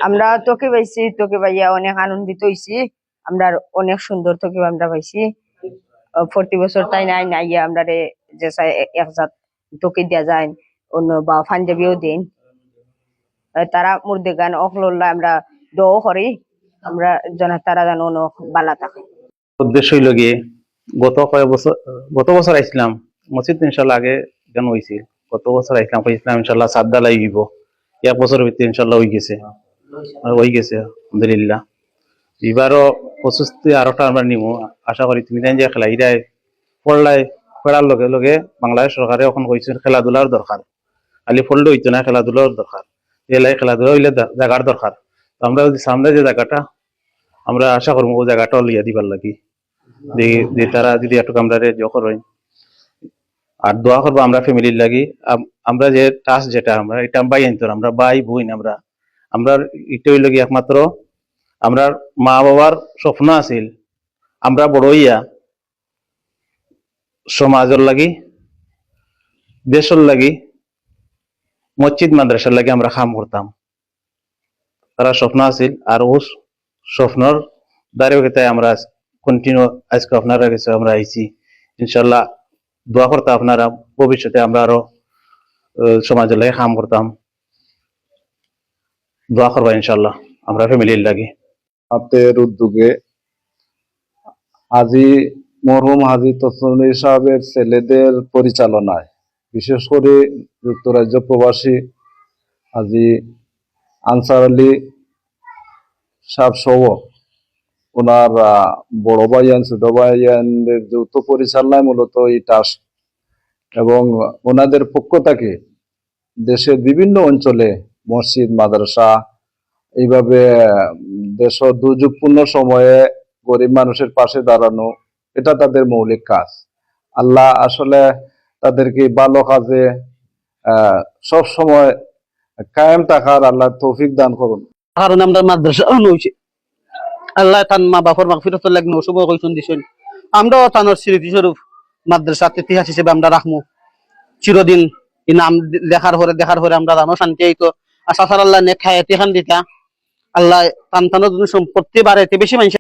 আমরা তোকে পাইছি, তোকে পাইয়া অনেক আনন্দিত হইছি। আমরা অনেক সুন্দর তোকে আমরা পাইছি। প্রতি বছর তাই নাই নাই আমরা যে একজাত তোকে দিয়া যায়, অন্য বা পাঞ্জাবিও দেন। তারা মুর্দে গান অকল্লা আমরা দোয়া করি, আমরা যেন তারা যেন অনেক বালা থাকে। উদ্দেশ্য হইল গিয়ে গত বছর আইছিলাম মসজিদ ইনশাল্লাহ আগে যেন হয়েছিল। গত বছর আইসলাম কইছিলাম ইনশাল্লাহ সাদ্দা লাগিব, এক বছরের ভিতরে ইনশাল্লাহ হয়ে গেছে আলহামদুলিল্লাহ। এবারও 25 আরোটা আমরা নিব আশা করি। তুমি জানি যে খেলা ইরাই পড়ার লগে লগে বাংলাদেশ সরকারে এখন কইছে খেলাধুলার দরকার, খালি ফল্ড হইতো না, খেলাধুলার দরকার। এলাই খেলাধুলা হইলে জায়গার দরকার। আমরা যদি সামনে যে জায়গাটা আমরা আশা করবো ও জায়গাটা লিয়া দিবার লাগি, যে তারা যদি একটু আমরা জখর হই আর দোয়া করবো আমরা ফ্যামিলির লাগি। আমরা যে টাস্ক যেটা আমরা এটা বাই আনতো, আমরা বাই বই আমরা আমরা এটা হইল গিয়ে একমাত্র আমরা মা বাবার স্বপ্ন আছিল আমরা বড় হইয়া সমাজের লাগি, দেশের লাগি, মসজিদ মাদ্রাসার লাগি আমরা কাম করতাম। তারা স্বপ্ন আছিল আর ও স্বপ্নর দাঁড়িয়ে আমরা কন্টিনিউ আজকে আপনারা কাছে আমরা আইছি। ইনশাল্লাহ দোয়া করতাম আপনারা ভবিষ্যতে আমরা আরো সমাজের লাগে কাম করতাম। দোয়া করবা ইনশাল্লাহ আমরা ফ্যামিলির লাগে। হাতের উদ্যোগে মরহুম হাজী তসলিম সাহেবের ছেলেদের পরিচালনায়, বিশেষ করে যুক্তরাজ্য প্রবাসী হাজী আনসার আলী সাহেব সহ ওনার বড় ভাইয়ান ছোট ভাইয়ানদের যৌথ পরিচালনায় মূলত এই টাস্ক, এবং ওনাদের পক্ষ থেকে দেশের বিভিন্ন অঞ্চলে মসজিদ মাদ্রাসা এইভাবে দেশের দুর্যোগপূর্ণ সময়ে গরিব মানুষের পাশে দাঁড়ানো, এটা তাদের মৌলিক কাজ। আল্লাহ আসলে তাদেরকে ভালো কাজে সব সময় কায়েম থাকার আল্লাহ তৌফিক দান করুন। কারণ আমরা মাদ্রাসা নইছি, আল্লাহ তান মা বাপর মাগফিরাতুল লাগ নসুব কইছুন দিছেন। আমরাও তানোর স্মৃতি স্বরূপ মাদ্রাসার ইতিহাস হিসেবে আমরা রাখমু চিরদিন। এই নাম দেখার পরে আমরা জানো শান্তি হইতো। আশা আল্লাহ নেক খায়াতি খান দিতা, আল্লাহ তান তানোর সম্পত্তি বাড়াইতে বেশি মানুষ